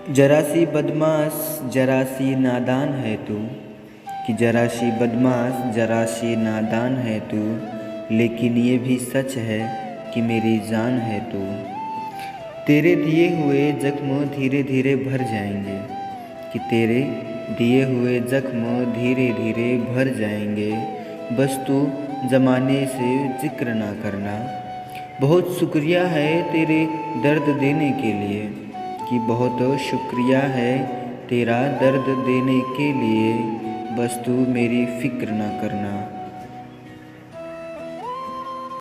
जरा सी बदमाश जरा सी नादान है तू, कि जरा सी बदमाश जरा सी नादान है तू, लेकिन ये भी सच है कि मेरी जान है तू। तेरे दिए हुए जख्म धीरे धीरे भर जाएंगे, कि तेरे दिए हुए जख्म धीरे धीरे भर जाएंगे। बस तू ज़माने से जिक्र ना करना। बहुत शुक्रिया है तेरे दर्द देने के लिए, कि बहुत शुक्रिया है तेरा दर्द देने के लिए। बस तू मेरी फ़िक्र ना करना।